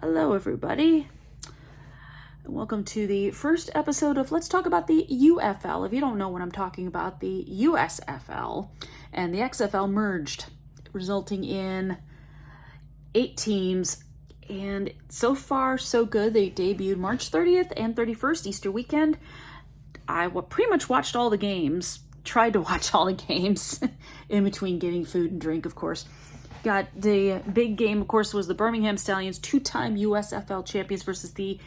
Hello, everybody. Welcome to the first episode of Let's Talk About the UFL. If you don't know what I'm talking about, the USFL and the XFL merged, resulting in 8 teams. And so far, so good. They debuted March 30th and 31st, Easter weekend. I pretty much watched all the games, tried to watch all the games in between getting food and drink, of course. Got the big game, of course, was the Birmingham Stallions, 2-time USFL champions versus the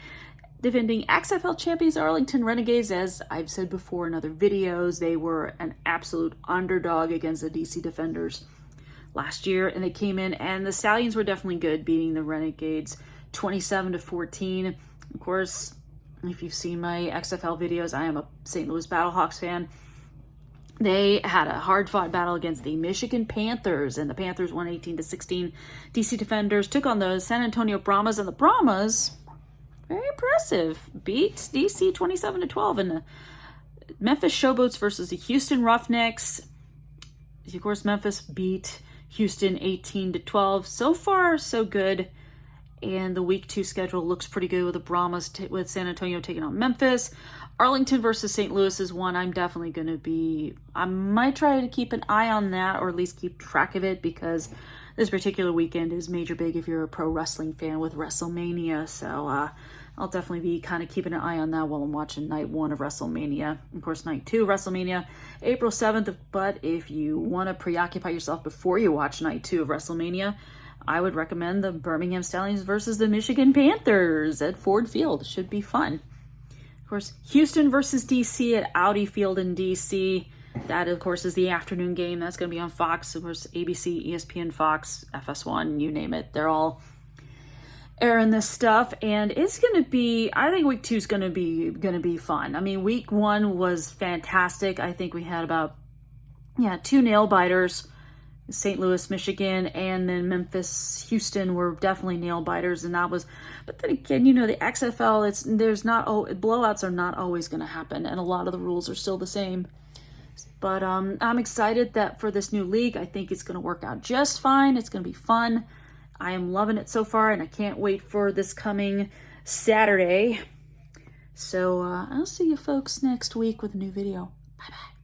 defending XFL champions Arlington Renegades. As I've said before in other videos, they were an absolute underdog against the DC Defenders last year, and they came in, and the Stallions were definitely good, beating the Renegades 27-14. Of course, if you've seen my XFL videos, I am a St. Louis Battlehawks fan. They had a hard-fought battle against the Michigan Panthers, and the Panthers won 18-16. DC Defenders took on the San Antonio Brahmas, and the Brahmas, very impressive, beat DC 27-12. And the Memphis Showboats versus the Houston Roughnecks. Of course, Memphis beat Houston 18-12. So far, so good. And the week 2 schedule looks pretty good with the Brahmas, with San Antonio taking on Memphis. Arlington versus St. Louis is one I'm definitely going to be, I might try to keep an eye on that, or at least keep track of it, because this particular weekend is major big if you're a pro wrestling fan with WrestleMania. So I'll definitely be kind of keeping an eye on that while I'm watching night 1 of WrestleMania. Of course, night 2 WrestleMania, April 7th. But if you want to preoccupy yourself before you watch night 2 of WrestleMania, I would recommend the Birmingham Stallions versus the Michigan Panthers at Ford Field. It should be fun. Of course, Houston versus DC at Audi Field in DC. That, of course, is the afternoon game. That's going to be on Fox. Of course, ABC, ESPN, Fox, FS1, you name it. They're all airing this stuff. And it's going to be, I think week 2 is going to be fun. I mean, week 1 was fantastic. I think we had about, 2 nail biters. St. Louis, Michigan, and then Memphis, Houston were definitely nail biters, and that was. But then again, the XFL, blowouts are not always going to happen, and a lot of the rules are still the same. But I'm excited that for this new league, I think it's going to work out just fine. It's going to be fun. I am loving it so far, and I can't wait for this coming Saturday. So I'll see you folks next week with a new video. Bye bye.